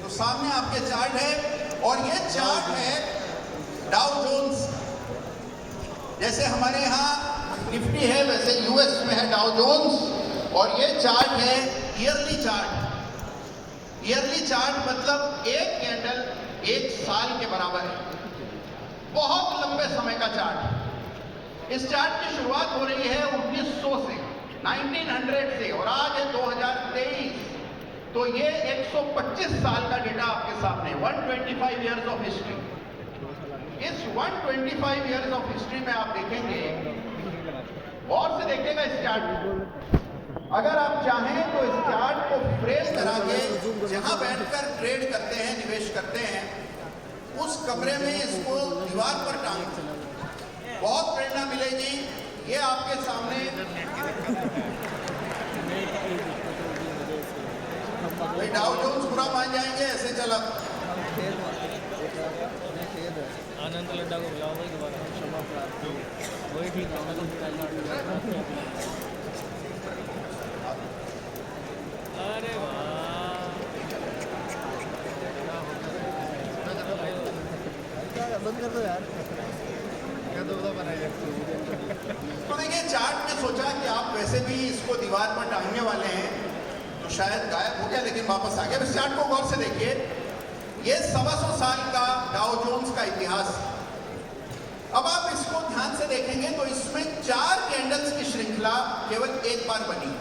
तो सामने आपके चार्ट है और ये चार्ट है डाउ जोन्स। जैसे हमारे यहाँ निफ्टी है वैसे यूएस में है डाउ जोन्स, और ये चार्ट है ईयरली चार्ट। ईयरली चार्ट मतलब एक कैंडल एक साल के बराबर है, बहुत लंबे समय का चार्ट। इस चार्ट की शुरुआत हो रही है 1900 से, 1900 से, और आज है 2023। तो ये 125 साल का डेटा आपके सामने, 125 इयर्स ऑफ हिस्ट्री। इस 125 इयर्स ऑफ हिस्ट्री में आप देखेंगे, गौर से देखिएगा इस चार्ट को। अगर आप चाहें तो इस चार्ट को फ्रेम करा के जहां बैठकर ट्रेड करते हैं, निवेश करते हैं, उस कमरे में इसको दीवार पर टांग दें, बहुत प्रेरणा मिलेगी। ये आपके सामने भाई डाउ जोन्स पूरा मान जाएंगे ऐसे चला। आनंद लड्डा को बुलाओ भाई दोबारा, क्षमा प्रार्थी वही ठीक है। अरे वाह, बंद कर दो यार, क्या तो बनाइए। तो देखिए चार्ट में सोचा कि आप वैसे भी इसको दीवार पर टांगने वाले हैं, तो शायद गायब हो गया, लेकिन वापस आ गया। इस चार्ट को गौर से देखिए, ये 125 साल का डाउ जोन्स का इतिहास। अब आप इसको ध्यान से देखेंगे तो इसमें 4 कैंडल्स की श्रृंखला केवल एक बार बनी।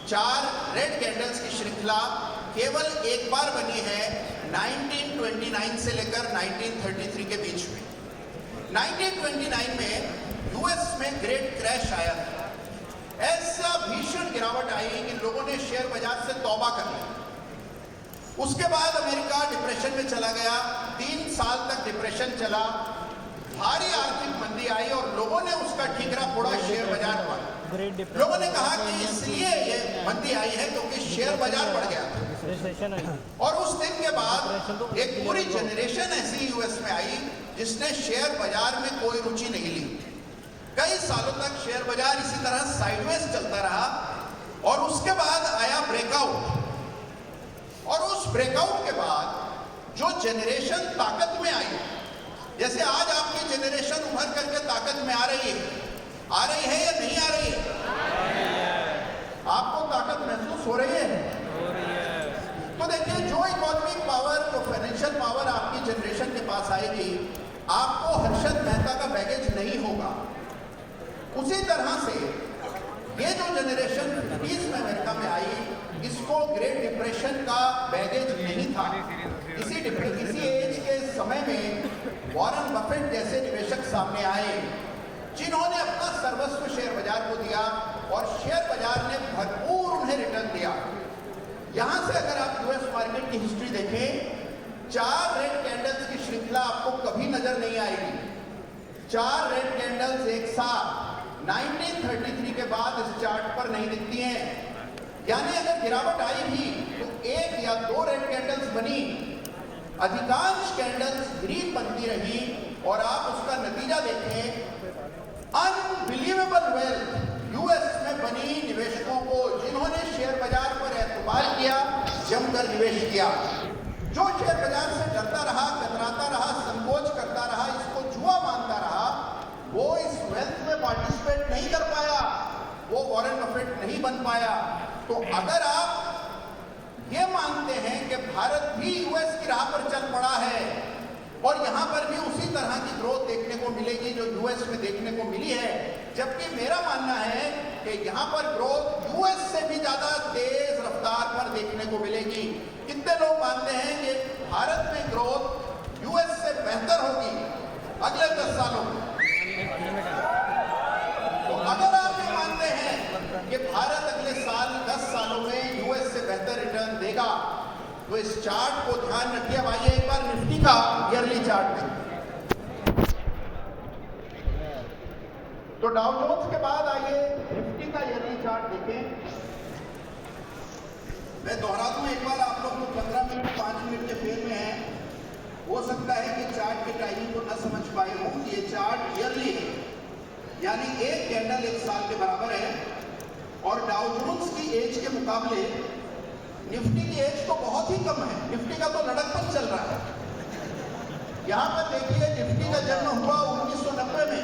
4 रेड कैंडल्स की श्रृंखला केवल एक बार बनी है 1929 से लेकर 1933 के बीच में। 1929 में यूएस में ग्रेट क्रैश आया था। ऐसा भीषण गिरावट आई कि लोगों ने शेयर बाजार से तौबा कर लिया। उसके बाद अमेरिका डिप्रेशन में चला गया, 3 साल तक डिप्रेशन चला, भारी आर्थिक मंदी आई और लोगों ने उसका ठीकरा फोड़ा शेयर बाजार पर। लोगों ने कहा कि इसलिए ये मंदी आई है क्योंकि शेयर बाजार बढ़ गया। और उस दिन के बाद एक पूरी जनरेशन ऐसी यूएस में आई जिसने शेयर बाजार में कोई रुचि नहीं ली। कई सालों तक शेयर बाजार इसी तरह साइडवेज चलता रहा और उसके बाद आया ब्रेकआउट। और उस ब्रेकआउट के बाद जो जनरेशन ताकत में आई, जैसे आज आपकी जनरेशन उभर करके ताकत में आ रही है या नहीं आ रही है? आपको ताकत महसूस हो रही है? तो देखिए, जो इकोनॉमिक पावर, जो फाइनेंशियल पावर आपकी जनरेशन के पास आएगी, आपको हर्षद मेहता का बैगेज नहीं होगा। उसी तरह से ये जो जनरेशन 50s में अमेरिका में आई, इसको ग्रेट डिप्रेशन का बैगेज नहीं था। इसी एज के समय में वॉरेन बफेट जैसे निवेशक सामने आए जिन्होंने अपना सर्वस्व शेयर बाजार को दिया और शेयर बाजार ने भरपूर उन्हें रिटर्न दिया। यहां से अगर आप यूएस मार्केट की हिस्ट्री देखें, 4 रेड कैंडल्स की श्रृंखला आपको कभी नजर नहीं आएगी। 4 रेड कैंडल्स एक साथ 1933 के बाद इस चार्ट पर नहीं दिखती हैं। यानी अगर गिरावट आई भी तो 1 या 2 रेड कैंडल्स बनी, अधिकांश कैंडल्स ग्रीन बनती रही। और आप उसका नतीजा देखें, अनबिलीवेबल वेल्थ यूएस में बनी निवेशकों को, जिन्होंने शेयर बाजार पर एतबार किया, जमकर निवेश किया। जो शेयर बाजार से डरता रहा, कतराता रहा, संकोच करता रहा, इसको जुआ मानता रहा, वो इस वेल्थ में पार्टिसिपेट नहीं कर पाया, वो वॉरेन बफेट नहीं बन पाया। तो अगर आप ये मानते हैं कि भारत भी यूएस की राह पर चल पड़ा है और यहां पर भी उसी तरह की ग्रोथ देखने को मिलेगी जो यूएस में देखने को मिली है, जबकि मेरा मानना है कि यहां पर ग्रोथ यूएस से भी ज्यादा तेज रफ्तार पर देखने को मिलेगी। कितने लोग मानते हैं कि भारत में ग्रोथ यूएस से बेहतर होगी अगले 10 सालों में? तो अगर आप ये मानते हैं कि भारत अगले 10 सालों में यूएस से बेहतर रिटर्न देगा, तो इस चार्ट को ध्यान रखिए। अब आइए एक बार निफ्टी का ईयरली चार्ट में। तो डाउ जोन्स के बाद आइए निफ्टी का ईयरली चार्ट देखें। मैं दोहरा दूं एक बार, आप लोग को 15 मिनट 5 मिनट के फेर में है, हो सकता है कि चार्ट के टाइमिंग को न समझ पाए हो। ये चार्ट ईयरली है, यानी एक कैंडल 1 साल के बराबर है। और डाउ जोन्स की एज के मुकाबले निफ्टी की एज तो बहुत ही ही कम है। निफ्टी का तो लड़कपन चल रहा है। यहाँ पर देखिए निफ्टी का जन्म हुआ 1990 में,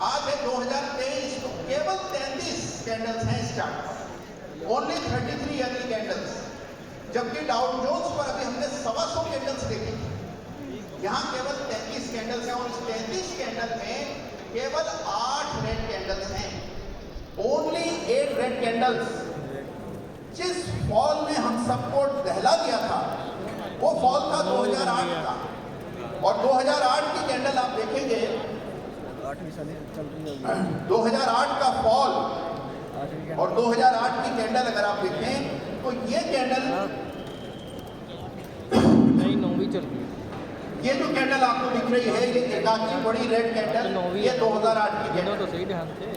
आज है 2023, तो केवल 33 कैंडल्स हैं इस चार्ट पर, ओनली 33 अर्ली कैंडल्स, जबकि डाउ जोन्स पर अभी हमने 125 कैंडल्स देखी थी। यहाँ केवल 33 कैंडल्स हैं और इस 33 कैंडल में केवल 8 रेड कैंडल्स हैं, ओनली 8 रेड कैंडल्स। जिस फॉल ने हम सबको दहला दिया था वो फॉल था 2008 का, और 2008 की कैंडल आप देखेंगे, 2008 का फॉल और 2008 की कैंडल अगर आप देखें तो ये कैंडल, नहीं 9वीं चल रही है। ये जो कैंडल आपको दिख रही है ये एकाकी बड़ी रेड कैंडल, ये 2008 की कैंडल। तो सही ध्यान से।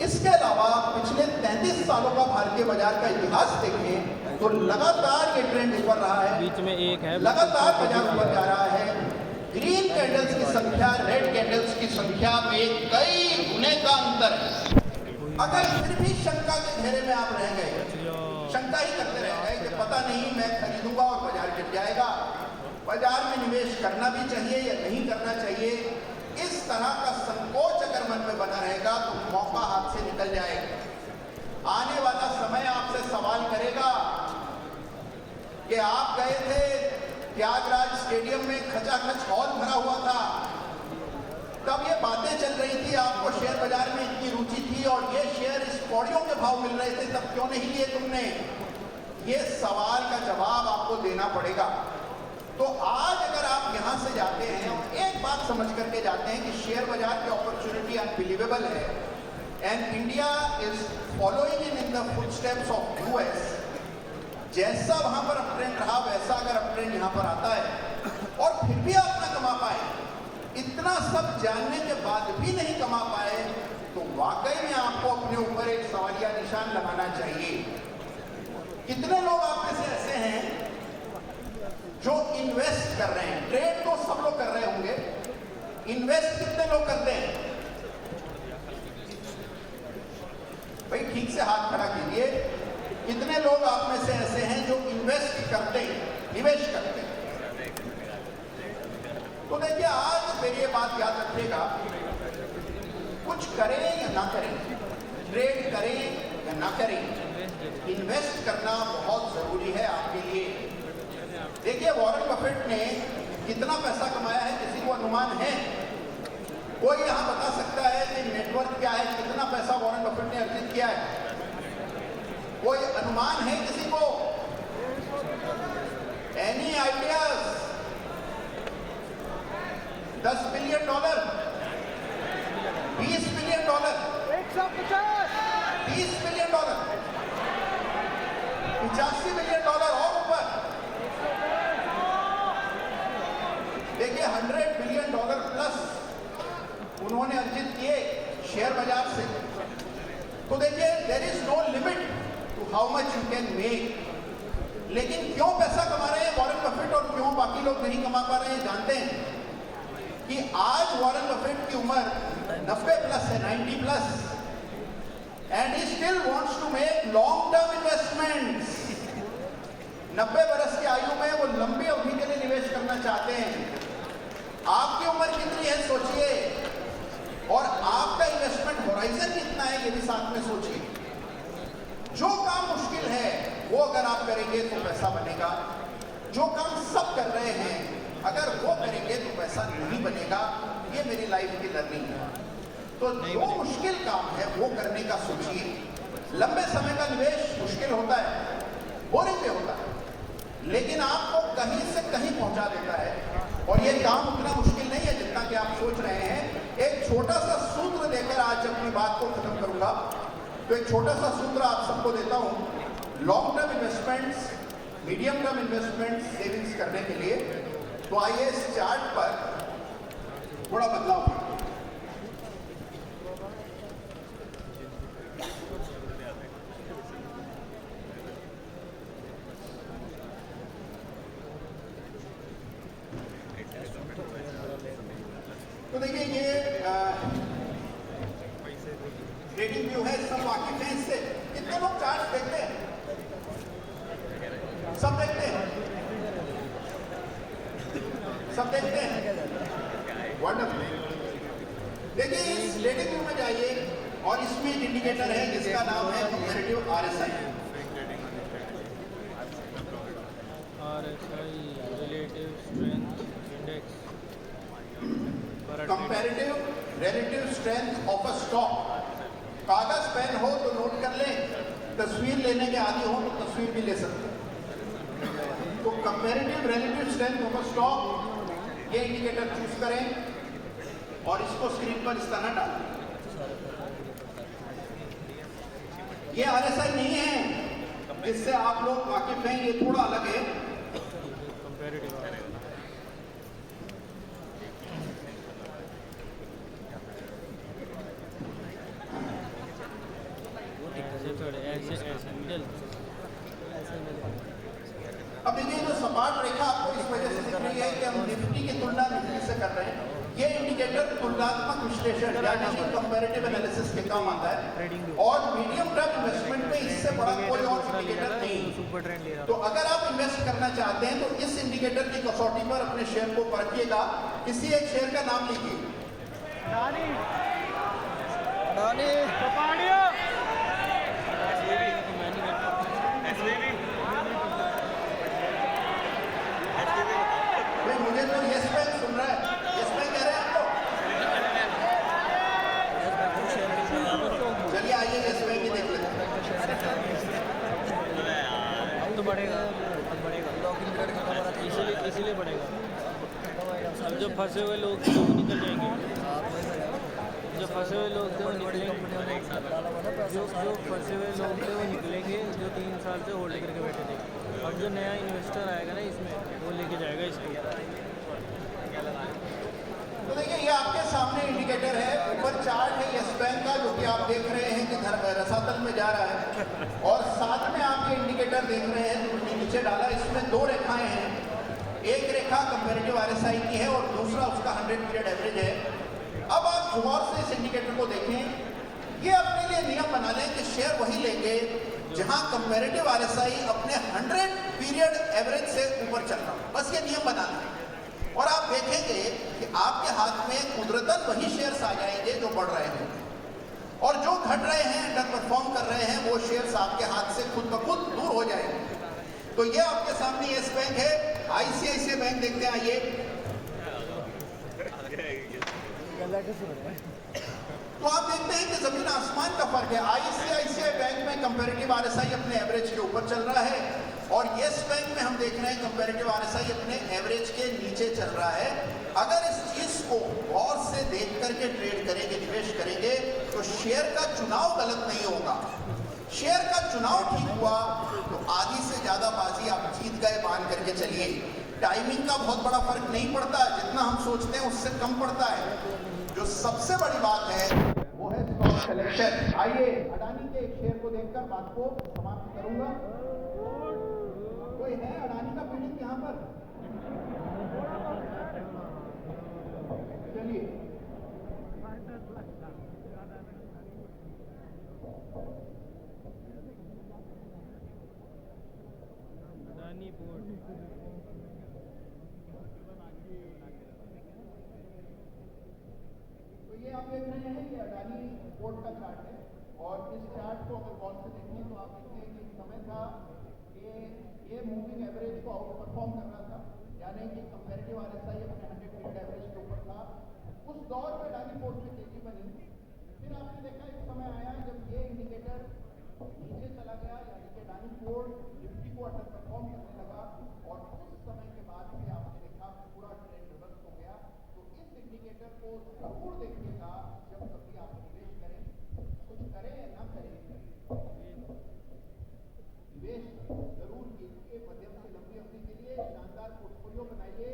इसके अलावा पिछले 33 सालों का भारतीय बाजार का इतिहास देखें तो लगातार ये ट्रेंड ऊपर रहा है, बीच में एक है, लगातार बाजार ऊपर जा रहा है। ग्रीन कैंडल्स की संख्या रेड कैंडल्स की संख्या में कई गुने का अंतर है। अगर फिर भी शंका के घेरे में आप रह गए, शंका ही करते रह गए कि पता नहीं मैं खरीदूंगा और बाजार गिर जाएगा, बाजार में निवेश करना भी चाहिए या नहीं करना चाहिए, इस तरह का संकोच अगर मन में बना रहेगा तो मौका हाथ से निकल जाएगा। आने वाला समय आपसे सवाल करेगा कि आप गए थे त्यागराज स्टेडियम में, खचाखच हॉल भरा हुआ था, तब ये बातें चल रही थी, आपको शेयर बाजार में इतनी रुचि थी और ये शेयर इस कौड़ियों के भाव मिल रहे थे, तब क्यों नहीं लिए तुमने? ये सवाल का जवाब आपको देना पड़ेगा। तो आज अगर आप यहां से जाते हैं और एक बात समझ करके जाते हैं कि शेयर बाजार की अपॉर्चुनिटी अनबिलीवेबल है and India is following in the footsteps of US, जैसा वहां पर अपट्रेंड रहा वैसा अगर अपट्रेंड यहां पर आता है और फिर भी आप ना कमा पाए, इतना सब जानने के बाद भी नहीं कमा पाए, तो वाकई में आपको अपने ऊपर एक सवालिया निशान लगाना चाहिए। कितने लोग आप में से ऐसे हैं जो इन्वेस्ट कर रहे हैं? ट्रेड तो सब लोग कर रहे होंगे, इन्वेस्ट कितने लोग करते हैं? भाई ठीक से हाथ खड़ा कीजिए। कितने लोग आप में से ऐसे हैं जो इन्वेस्ट करते हैं, निवेश करते हैं? तो देखिए आज मेरी ये बात याद रखिएगा, कुछ करें या ना करें, ट्रेड करें या ना करें, इन्वेस्ट करना बहुत जरूरी है आपके लिए। देखिए वॉरेन बफेट ने कितना पैसा कमाया है, किसी को अनुमान है? कोई यहाँ बता सकता है कि नेटवर्क क्या है, कितना पैसा वॉरेन बफेट ने अर्जित किया है? कोई अनुमान है किसी को? Any ideas? 10 billion dollar, 20 billion dollar, 30 billion dollar, 85 billion dollar और ऊपर। देखिए 100 बिलियन डॉलर प्लस उन्होंने अर्जित किए शेयर बाजार से। तो देखिए there is no limit to how much you can make. लेकिन क्यों पैसा कमा रहे हैं वॉरेन बफेट और क्यों बाकी लोग नहीं कमा पा रहे हैं? जानते हैं कि आज वॉरेन बफेट की उम्र 90 प्लस है, 90 plus, and he still wants to make long term investments. 90 वर्ष की आयु में वो लंबी अवधि के लिए निवेश करना चाहते हैं। आपकी उम्र कितनी है सोचिए, और आपका इन्वेस्टमेंट होराइजन कितना है ये भी साथ में सोचिए। जो काम मुश्किल है वो अगर आप करेंगे तो पैसा बनेगा, जो काम सब कर रहे हैं अगर वो करेंगे तो पैसा नहीं बनेगा। ये मेरी लाइफ की लर्निंग है। तो जो मुश्किल काम है वो करने का सोचिए। लंबे समय का निवेश मुश्किल होता है, बोरिंग भी होता है, लेकिन आपको कहीं से कहीं पहुंचा देता है। और ये काम उतना मुश्किल नहीं है जितना कि आप सोच रहे हैं। एक छोटा सा सूत्र देकर आज अपनी बात को खत्म करूंगा। तो एक छोटा सा सूत्र आप सबको देता हूं long term investments, medium term investments, savings करने के लिए। तो आइए इस चार्ट पर थोड़ा बदलाव करें। तो देखिए ये ट्रेडिंग व्यू है, सब वाकिफ हैं इससे। कितने लोग चार्ट देखते हैं? सब देखते हैं। सब देखते हैं वंडरफुल। देखिए इस ट्रेडिंग व्यू में जाइए और इसमें एक इंडिकेटर है जिसका नाम है comparative RSI. RSI relative strength index comparative relative strength of a stock. कागज पेन हो तो नोट कर लें, तस्वीर लेने के आदि हो तो तस्वीर भी ले सकते हैं। तो comparative relative strength of a stock, ये इंडिकेटर चूज करें और इसको स्क्रीन पर इस तरह डालें। ये आरएसआई नहीं है जिससे आप लोग वाकिफ हैं, ये थोड़ा अलग है। अब देखिए जो सपाट रेखा आपको इस वजह से दिख रही है कि हम निफ्टी की तुलना निफ्टी से कर रहे हैं। ये इंडिकेटर तुलनात्मक विश्लेषण यानी कि कंपैरेटिव एनालिसिस के काम आता है और मीडियम टर्म इन्वेस्टमेंट में इससे बड़ा कोई और इंडिकेटर नहीं। तो अगर आप इन्वेस्ट करना चाहते हैं तो इस इंडिकेटर की कसौटी पर अपने शेयर को परखिएगा। किसी एक शेयर का नाम लीजिए। मुझे तो यस बैंक सुन रहा है, यस बैंक कह रहे हैं आपको। चलिए आइए यस बैंक ही देख लेते हैं। अब तो बढ़ेगा, अब बढ़ेगा, इसीलिए बढ़ेगा। अब जो फंसे हुए लोग थे वो निकल जाएंगे, जो फंसे हुए लोग थे वो निकलेंगे, जो फंसे हुए लोग थे वो निकलेंगे, जो 3 साल से होल्ड करके बैठे थे। अब जो नया इन्वेस्टर आएगा ना इसमें, वो लेके जाएगा इसको। तो देखिए ये आपके सामने इंडिकेटर है, ऊपर चार्ट है यस बैंक का जो कि आप देख रहे हैं कि रसातल में जा रहा है और साथ में आप ये इंडिकेटर देख रहे हैं जो नीचे डाला। इसमें 2 रेखाएं हैं, एक रेखा कंपैरेटिव आरएसआई की है और दूसरा उसका 100 पीरियड एवरेज है। अब आप गौर से इस इंडिकेटर को देखें, ये अपने लिए नियम बना लें कि शेयर वही लेंगे जहां कंपैरेटिव आरएसआई अपने 100 पीरियड एवरेज से ऊपर चल रहा हो। बस ये नियम बना लें और आप देखेंगे कि आपके हाथ में कुदरतन वही शेयर्स आ जाएंगे जो बढ़ रहे हैं और जो घट रहे हैं, अंडर परफॉर्म कर रहे हैं, वो शेयर्स आपके हाथ से खुद ब खुद दूर हो जाएंगे। तो ये आपके सामने यस बैंक है। आईसीआईसीआई बैंक देखते हैं, आइए। तो आप देखते हैं कि जमीन आसमान का फर्क है। आईसीआईसीआई बैंक में कंपैरेटिव आरएसआई अपने एवरेज के ऊपर चल रहा है और येस बैंक में हम देख रहे हैं कंपैरेटिव आरएसआई अपने एवरेज के नीचे चल रहा है। अगर इस चीज को गौर से देख करके ट्रेड करेंगे, निवेश करेंगे, तो शेयर का चुनाव गलत नहीं होगा। शेयर का चुनाव ठीक हुआ तो आधी से ज्यादा बाजी आप जीत गए मान करके चलिए। टाइमिंग का बहुत बड़ा फर्क नहीं पड़ता, जितना हम सोचते हैं उससे कम पड़ता है। जो सबसे बड़ी बात है वो है स्टॉक सिलेक्शन। आइए अडानी के एक शेयर को देखकर बात को समाप्त करूंगा। कोई है अडानी का पीड़ित यहाँ पर? चलिए अडानी पोर्ट, तो ये आप देख रहे हैं, ये अडानी पोर्ट का चार्ट है और इस चार्ट को अगर गौर से देखें तो आप देखते हैं कि एक समय था कि ये मूविंग एवरेज को आउट परफॉर्म कर रहा था, यानी कि कंपैरेटिव आरएसआई अपने 100 पीरियड एवरेज के ऊपर था। उस दौर में अडानी पोर्ट में तेजी बनी। फिर आपने देखा एक समय आया जब ये इंडिकेटर नीचे चला गया, यानी कि अडानी पोर्ट निफ्टी को अंडर परफॉर्म करने लगा और उस समय के बाद में आपने देखा पूरा ट्रेंड रिवर्स हो गया। तो इस इंडिकेटर को जरूर देखिएगा जब कभी आप निवेश करें, कुछ करें या ना करें, निवेश जरूर कीजिए। मध्यम से लंबी अवधि के लिए शानदार पोर्टफोलियो बनाइए।